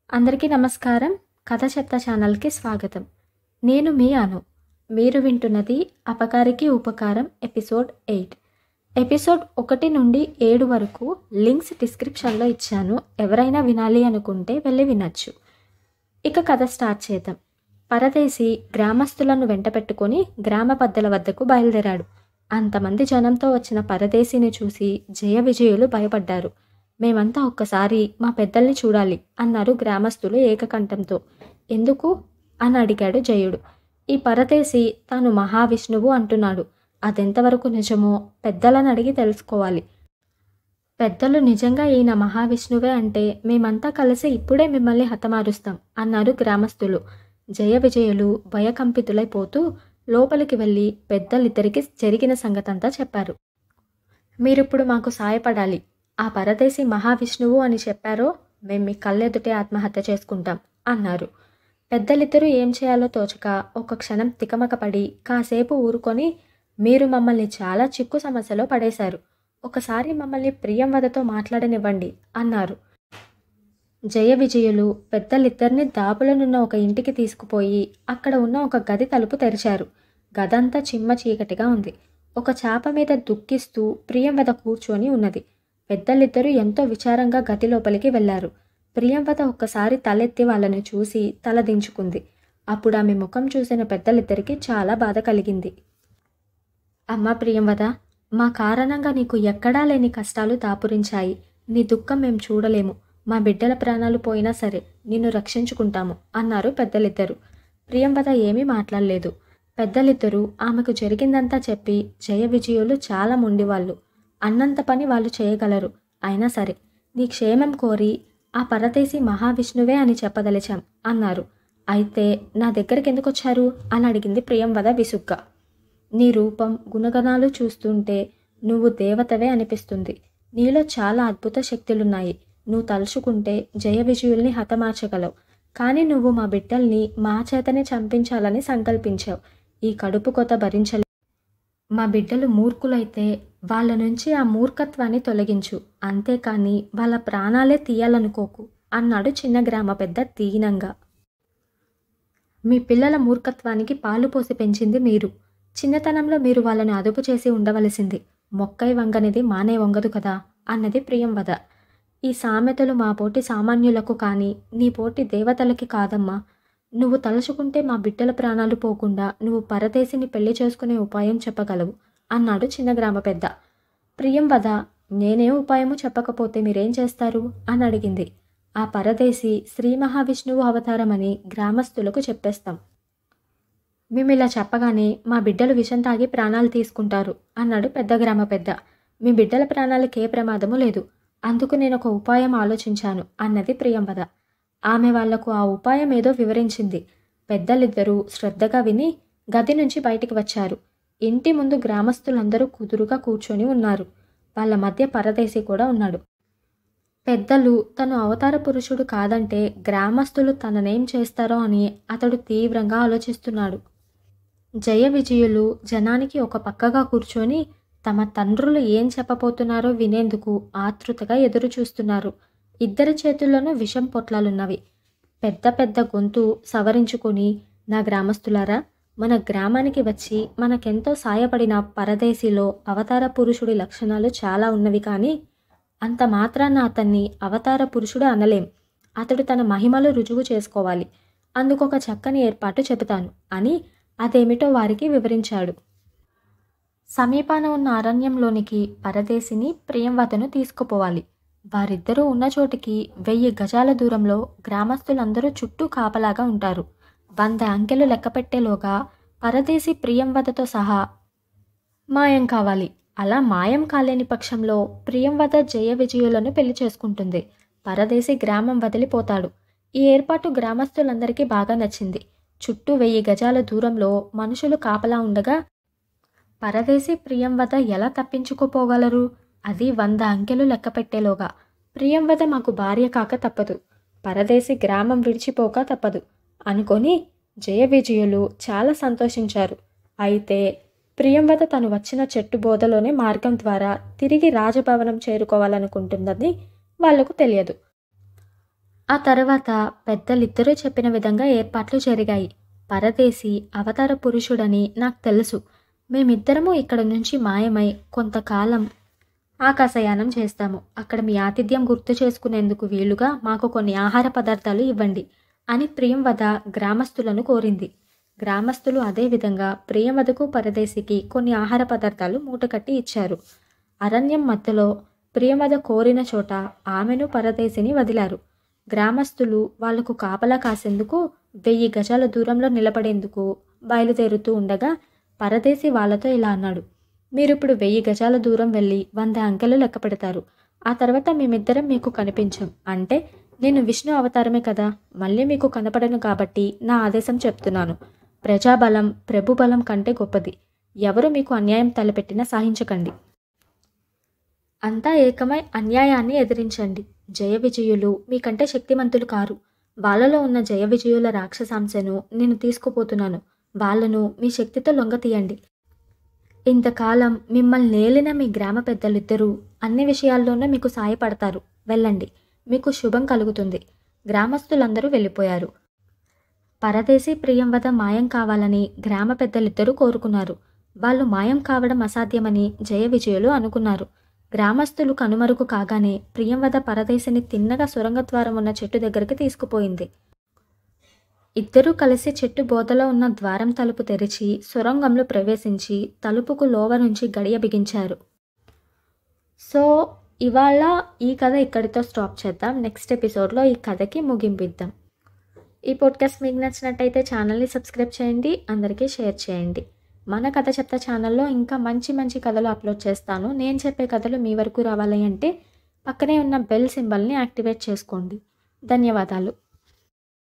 అందరికీ నమస్కారం. కథ చెప్తా ఛానల్‌కి స్వాగతం. నేను మీ అను. మీరు వింటున్నది అపకారికి ఉపకారం ఎపిసోడ్ 8. ఎపిసోడ్ 1 నుండి 7 వరకు లింక్స్ డిస్క్రిప్షన్‌లో ఇచ్చాను. ఎవరైనా వినాలి అనుకుంటే వెళ్ళి వినొచ్చు. ఇక కథ స్టార్ట్ చేద్దాం. పరదేశి గ్రామస్తులను వెంటపెట్టుకొని గ్రామ పెద్దల వద్దకు బయలుదేరాడు. అంతమంది జనంతో వచ్చిన పరదేశిని చూసి జయ విజయులు భయపడ్డారు. మేమంతా ఒక్కసారి మా పెద్దల్ని చూడాలి అన్నారు గ్రామస్తులు ఏకకంఠంతో. ఎందుకు అని అడిగాడు జయుడు. ఈ పరదేశి తాను మహావిష్ణువు అంటున్నాడు. అదెంతవరకు నిజమో పెద్దలను అడిగి తెలుసుకోవాలి. పెద్దలు నిజంగా ఈయన మహావిష్ణువే అంటే మేమంతా కలిసి ఇప్పుడే మిమ్మల్ని హతమారుస్తాం అన్నారు గ్రామస్తులు. జయ విజయులు భయకంపితులైపోతూ లోపలికి వెళ్ళి పెద్దలిద్దరికి జరిగిన సంగతంతా చెప్పారు. మీరిప్పుడు మాకు సాయపడాలి. ఆ పరదేశి మహావిష్ణువు అని చెప్పారో మేం మీ కళ్ళెదుటే ఆత్మహత్య చేసుకుంటాం అన్నారు. పెద్దలిద్దరూ ఏం చేయాలో తోచక ఒక క్షణం తికమకపడి కాసేపు ఊరుకొని మీరు మమ్మల్ని చాలా చిక్కు సమస్యలో పడేశారు. ఒకసారి మమ్మల్ని ప్రియంవదతో మాట్లాడనివ్వండి అన్నారు. జయ విజయులు పెద్దలిద్దరిని దాపులనున్న ఒక ఇంటికి తీసుకుపోయి అక్కడ ఉన్న ఒక గది తలుపు తెరిచారు. గదంతా చిమ్మ చీకటిగా ఉంది. ఒక చాప మీద దుఃఖిస్తూ ప్రియంవద కూర్చొని ఉన్నది. పెద్దలిద్దరూ ఎంతో విచారంగా గది లోపలికి వెళ్లారు. ప్రియంవద ఒక్కసారి తలెత్తి వాళ్ళని చూసి తల దించుకుంది. అప్పుడు ఆమె ముఖం చూసిన పెద్దలిద్దరికీ చాలా బాధ కలిగింది. అమ్మా ప్రియంవద, మా కారణంగా నీకు ఎక్కడా లేని కష్టాలు దాపురించాయి. నీ దుఃఖం మేం చూడలేము. మా బిడ్డల ప్రాణాలు పోయినా సరే నిన్ను రక్షించుకుంటాము అన్నారు పెద్దలిద్దరూ. ప్రియంవద ఏమీ మాట్లాడలేదు. పెద్దలిద్దరూ ఆమెకు జరిగిందంతా చెప్పి జయ విజయులు చాలా మొండివాళ్ళు. అన్నంత పని వాళ్ళు చేయగలరు. అయినా సరే నీ క్షేమం కోరి ఆ పరదేశి మహావిష్ణువే అని చెప్పదలిచాం అన్నారు. అయితే నా దగ్గరికి ఎందుకొచ్చారు అని అడిగింది ప్రియంవద విసుగ్గా. నీ రూపం గుణగణాలు చూస్తుంటే నువ్వు దేవతవే అనిపిస్తుంది. నీలో చాలా అద్భుత శక్తులున్నాయి. నువ్వు తలుచుకుంటే జయ విజయుల్ని హతమార్చగలవు. కానీ నువ్వు మా బిడ్డల్ని మా చేతనే చంపించాలని సంకల్పించావు. ఈ కడుపు కొత భరించలే. మా బిడ్డలు మూర్ఖులైతే వాళ్ళ నుంచి ఆ మూర్ఖత్వాన్ని తొలగించు. అంతేకాని వాళ్ళ ప్రాణాలే తీయాలనుకోకు అన్నాడు చిన్న గ్రామ పెద్ద దీనంగా. మీ పిల్లల మూర్ఖత్వానికి పాలు పోసి పెంచింది మీరు. చిన్నతనంలో మీరు వాళ్ళని అదుపు చేసి ఉండవలసింది. మొక్కై వంగనిది మానే వంగదు కదా అన్నది ప్రియంవద. ఈ సామెతలు మా పోటీ సామాన్యులకు కానీ నీ పోటీ దేవతలకి కాదమ్మా. నువ్వు తలుచుకుంటే మా బిడ్డల ప్రాణాలు పోకుండా నువ్వు పరదేశిని పెళ్లి చేసుకునే ఉపాయం చెప్పగలవు అన్నాడు చిన్న గ్రామ పెద్ద. ప్రియంవద నేనే ఉపాయము చెప్పకపోతే మీరేం చేస్తారు అని అడిగింది. ఆ పరదేశి శ్రీ మహావిష్ణువు అవతారమని గ్రామస్తులకు చెప్పేస్తాం. మేమిలా చెప్పగానే మా బిడ్డలు విషం తాగి ప్రాణాలు తీసుకుంటారు అన్నాడు పెద్ద గ్రామ పెద్ద. మీ బిడ్డల ప్రాణాలకి ఏ ప్రమాదము లేదు. అందుకు నేను ఒక ఉపాయం ఆలోచించాను అన్నది ప్రియంవద. ఆమె వాళ్లకు ఆ ఉపాయం ఏదో వివరించింది. పెద్దలిద్దరూ శ్రద్ధగా విని గది నుంచి బయటికి వచ్చారు. ఇంటి ముందు గ్రామస్తులందరూ కుదురుగా కూర్చొని ఉన్నారు. వాళ్ళ మధ్య పరదేశి కూడా ఉన్నాడు. పెద్దలు తను అవతార పురుషుడు కాదంటే గ్రామస్తులు తననేం చేస్తారో అని అతడు తీవ్రంగా ఆలోచిస్తున్నాడు. జయ విజయులు జనానికి ఒక పక్కగా కూర్చొని తమ తండ్రులు ఏం చెప్పబోతున్నారో వినేందుకు ఆతృతగా ఎదురు చూస్తున్నారు. ఇద్దరి చేతుల్లోనూ విషం పొట్లాలున్నవి. పెద్ద పెద్ద గొంతు సవరించుకొని, నా గ్రామస్తులారా, మన గ్రామానికి వచ్చి మనకెంతో సాయపడిన పరదేశిలో అవతార పురుషుడి లక్షణాలు చాలా ఉన్నవి. కానీ అంత మాత్రాన అతన్ని అవతార పురుషుడు అనలేం. అతడు తన మహిమలు రుజువు చేసుకోవాలి. అందుకొక చక్కని ఏర్పాటు చెబుతాను అని అదేమిటో వారికి వివరించాడు. సమీపాన ఉన్న అరణ్యంలోనికి పరదేశిని ప్రియంవదను తీసుకుపోవాలి. వారిద్దరూ ఉన్న చోటికి 1000 గజాల దూరంలో గ్రామస్తులందరూ చుట్టూ కాపలాగా ఉంటారు. 100 అంకెలు లెక్కపెట్టేలోగా పరదేశి ప్రియంవదతో సహా మాయం కావాలి. అలా మాయం కాలేని పక్షంలో ప్రియంవద జయ విజయులను పెళ్లి చేసుకుంటుంది. పరదేశి గ్రామం వదిలిపోతాడు. ఈ ఏర్పాటు గ్రామస్తులందరికీ బాగా నచ్చింది. చుట్టూ 1000 గజాల దూరంలో మనుషులు కాపలా ఉండగా పరదేశి ప్రియంవద ఎలా తప్పించుకుపోగలరు? అది 100 అంకెలు లెక్కపెట్టేలోగా. ప్రియంవద మాకు భార్య కాక తప్పదు, పరదేశి గ్రామం విడిచిపోక తప్పదు అనుకొని జయ విజయులు చాలా సంతోషించారు. అయితే ప్రియంవద తను వచ్చిన చెట్టు బోధలోనే మార్గం ద్వారా తిరిగి రాజభవనం చేరుకోవాలనుకుంటుందని వాళ్లకు తెలియదు. ఆ తర్వాత పెద్దలిద్దరూ చెప్పిన విధంగా ఏర్పాట్లు జరిగాయి. పరదేశి అవతార పురుషుడని నాకు తెలుసు. మేమిద్దరము ఇక్కడ నుంచి మాయమై కొంతకాలం ఆకాశయానం చేస్తాము. అక్కడ మీ ఆతిథ్యం గుర్తు చేసుకునేందుకు వీలుగా మాకు కొన్ని ఆహార పదార్థాలు ఇవ్వండి అని ప్రియంవద గ్రామస్తులను కోరింది. గ్రామస్తులు అదేవిధంగా ప్రియంవదకు పరదేశికి కొన్ని ఆహార పదార్థాలు మూటకట్టి ఇచ్చారు. అరణ్యం మధ్యలో ప్రియంవద కోరిన చోట ఆమెను పరదేశిని వదిలారు. గ్రామస్తులు వాళ్లకు కాపలా కాసేందుకు 1000 గజాల దూరంలో నిలబడేందుకు బయలుదేరుతూ ఉండగా పరదేశి వాళ్ళతో ఇలా అన్నాడు. మీరిప్పుడు 1000 గజాల దూరం వెళ్ళి 100 అంకెలు లెక్క పెడతారు. ఆ తర్వాత మేమిద్దరం మీకు కనిపించం. అంటే నేను విష్ణు అవతారమే కదా, మళ్ళీ మీకు కనపడను కాబట్టి నా ఆదేశం చెప్తున్నాను. ప్రజాబలం ప్రభుబలం కంటే గొప్పది. ఎవరు మీకు అన్యాయం తలపెట్టినా సహించకండి. అంతా ఏకమై అన్యాయాన్ని ఎదిరించండి. జయ విజయులు మీకంటే శక్తిమంతులు కారు. వాళ్ళలో ఉన్న జయ విజయుల రాక్షసాంశను నేను తీసుకుపోతున్నాను. వాళ్ళను మీ శక్తితో లొంగతీయండి. ఇంతకాలం మిమ్మల్ని నేలిన మీ గ్రామ పెద్దలిద్దరూ అన్ని విషయాల్లోనూ మీకు సాయపడతారు. వెళ్ళండి, మీకు శుభం కలుగుతుంది. గ్రామస్తులందరూ వెళ్ళిపోయారు. పరదేశి ప్రియంవద మాయం కావాలని గ్రామ పెద్దలిద్దరూ కోరుకున్నారు. వాళ్ళు మాయం కావడం అసాధ్యమని జయ విజయులు అనుకున్నారు. గ్రామస్తులు కనుమరుగు కాగానే ప్రియంవద పరదేశిని తిన్నగా సొరంగద్వారం ఉన్న చెట్టు దగ్గరికి తీసుకుపోయింది. ఇద్దరూ కలిసి చెట్టు బోధలో ఉన్న ద్వారం తలుపు తెరిచి సొరంగంలో ప్రవేశించి తలుపుకు లోవ నుంచి గడియ బిగించారు. సో ఇవాళ ఈ కథ ఇక్కడితో స్టాప్ చేద్దాం. నెక్స్ట్ ఎపిసోడ్లో ఈ కథకి ముగింపిద్దాం. ఈ పాడ్కాస్ట్ మీకు నచ్చినట్టయితే ఛానల్ని సబ్స్క్రైబ్ చేయండి, అందరికీ షేర్ చేయండి. మన కథ చెప్తా ఛానల్లో ఇంకా మంచి మంచి కథలు అప్లోడ్ చేస్తాను. నేను చెప్పే కథలు మీ వరకు రావాలి అంటే పక్కనే ఉన్న బెల్ సింబల్ని యాక్టివేట్ చేసుకోండి. ధన్యవాదాలు.